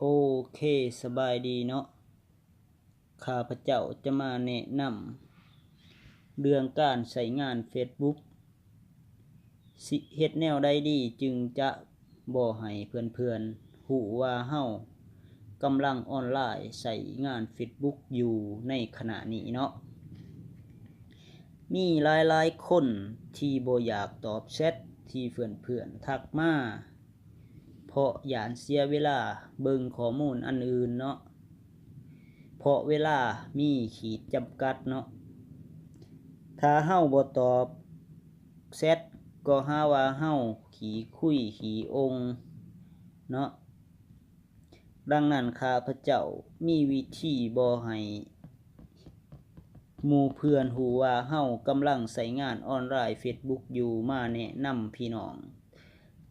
โอเคสบายดีเนาะข้าพเจ้าจะมาแนะนำเรื่องการใช้งาน Facebook สิเฮ็ดแนวใดดีจึงจะบ่ให้เพื่อนๆรู้ว่าเฮากำลังออนไลน์ใช้งาน Facebook อยู่ในขณะนี้เนาะมีหลายๆคนที่บ่อยากตอบแชทที่เพื่อนๆทักมาเพราะย้านเสียเวลาเบิ่งข้อมูลอันอื่นเนาะเพราะเวลามีขีดจำกัดเนาะถ้าเฮาบ่ตอบแชทก็หาว่าเฮาขี้คุยขี้องเนาะดังนั้นข้าพเจ้ามีวิธีบ่ให้หมู่เพื่อนรู้ว่าเฮากำลังใช้งานออนไลน์ Facebook อยู่มาแนะนำพี่น้อง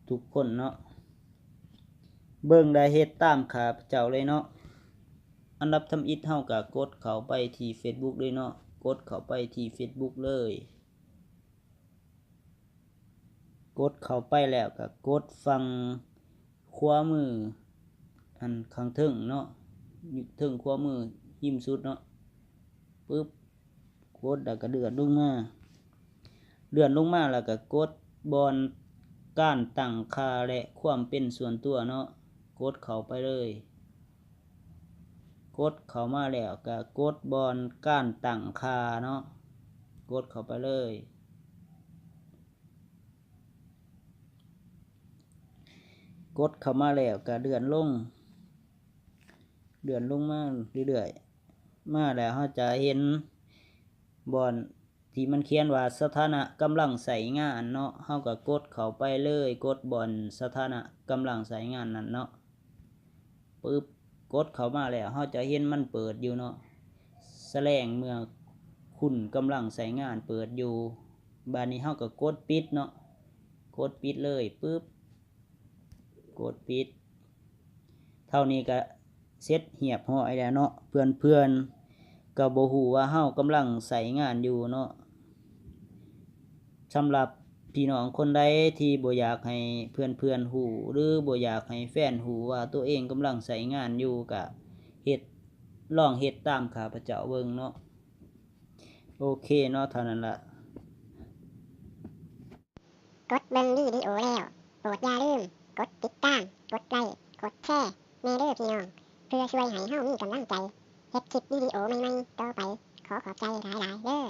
ทุกคนเนาะเบิ่งได้เฮ็ดตามข้าพเจ้าเลยเนาะอันดับทำอิฐเฮาก็กดเข้าไปที่ Facebook เลยเนาะกดเข้าไปที่ Facebook เลยกดเข้าไปแล้วก็กดฝั่งขวามืออันข้างเทิงเนาะอยู่เทิงขวามือยิ้มสุดเนาะปึ๊บกดแล้วก็เลื่อนลงมาแล้วก็กดบอนการตั้งค่าและความเป็นส่วนตัวเนาะกดเข้าไปเลยกดเข้ามาแล้วก็กดบอนการตั้งค่าเนาะกดเข้าไปเลยกดเข้ามาแล้วก็เลื่อนลงมาเรื่อยๆมาแล้วเราจะเห็นบอนที่มันเขียนว่าสถานะกำลังใช้งานเนาะเราก็กดเข้าไปเลยกดบอนสถานะกำลังใช้งานนั่นเนาะปึ๊บกดเข้ามาแล้วเราจะเห็นมันเปิดอยู่เนาะแสดงเมื่อคุณกำลังใช้งานเปิดอยู่บัดนี้เราก็กดปิดเนาะกดปิดเลยปึ๊บกดปิดเท่านี้ก็เสร็จเรียบร้อยแล้วเนาะเพื่อนๆก็บ่ฮู้ว่าเฮากำลังใช้งานอยู่เนาะสำหรับพี่น้องคนใดที่บ่อยากให้เพื่อนๆรู้หรือบ่อยากให้แฟนรู้ว่าตัวเองกำลังใช้งานอยู่ก็ลองเฮ็ดตามข้าพเจ้าเบิ่งเนาะโอเคเนาะเท่านั้นล่ะกดเบิ่งวิดีโอแล้วโปรดอย่าลืมกดติดตามกดไลค์กดแชร์แน่เด้อพี่น้องเพื่อช่วยให้เฮามีกำลังใจเฮ็ดคลิปวิดีโอใหม่ๆต่อไปขอขอบใจหลายๆเด้อ